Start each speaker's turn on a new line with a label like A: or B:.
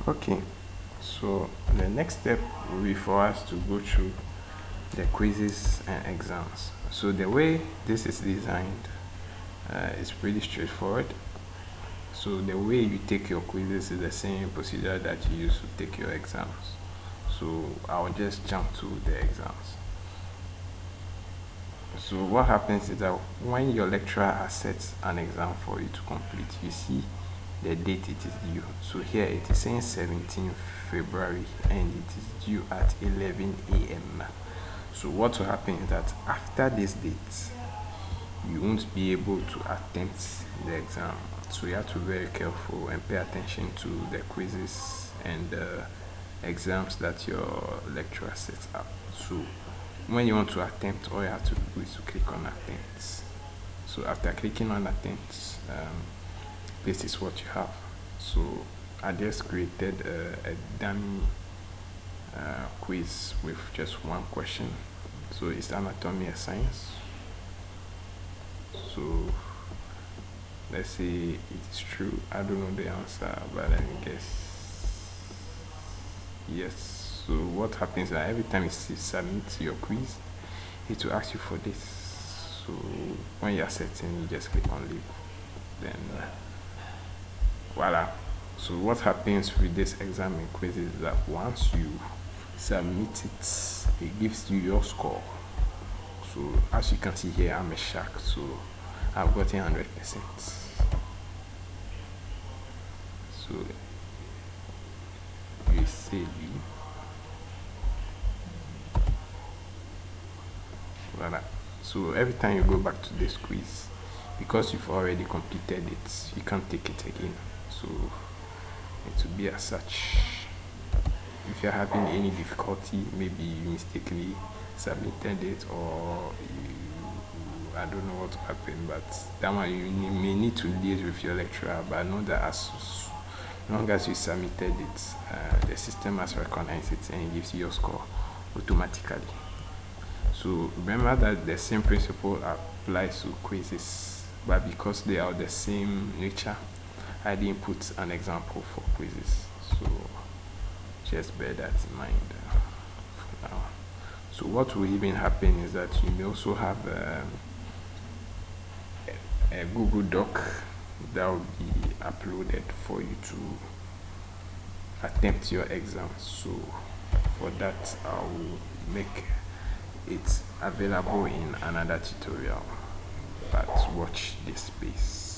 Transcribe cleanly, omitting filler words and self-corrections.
A: Okay, so the next step will be for us to go through the quizzes and exams. So the way this is designed is pretty straightforward. So the way you take your quizzes is the same procedure that you use to take your exams. So I'll just jump to the exams. So what happens is that when your lecturer has set an exam for you to complete, you see the date it is due. So here it is saying 17th February and it is due at 11 a.m. So what will happen is that after this date, you won't be able to attempt the exam. So you have to be very careful and pay attention to the quizzes and the exams that your lecturer sets up. So when you want to attempt, all you have to do is to click on attempt. So after clicking on attempt, this is what you have. So I just created a dummy quiz with just one question. So it's anatomy and science. So let's say it is true. I don't know the answer, but let me guess. Yes. So what happens is that every time you submit your quiz, it will ask you for this. So when you're setting, you just click on leave. Then voila. So what happens with this exam and quiz is that once you submit it, it gives you your score. So as you can see here, I'm a shark, so I've gotten 100%. So you say voila. So every time you go back to this quiz, because you've already completed it, you can't take it again. So it will be as such. If you're having any difficulty, maybe you mistakenly submitted it or I don't know what happened, but that one you may need to liaise with your lecturer. But I know that as long as you submitted it, the system has recognized it and it gives you your score automatically. So remember that the same principle applies to quizzes, but because they are the same nature, I didn't put an example for quizzes. So just bear that in mind for now. So what will even happen is that you may also have a Google Doc that will be uploaded for you to attempt your exam. So for that, I will make it available in another tutorial. But watch this space.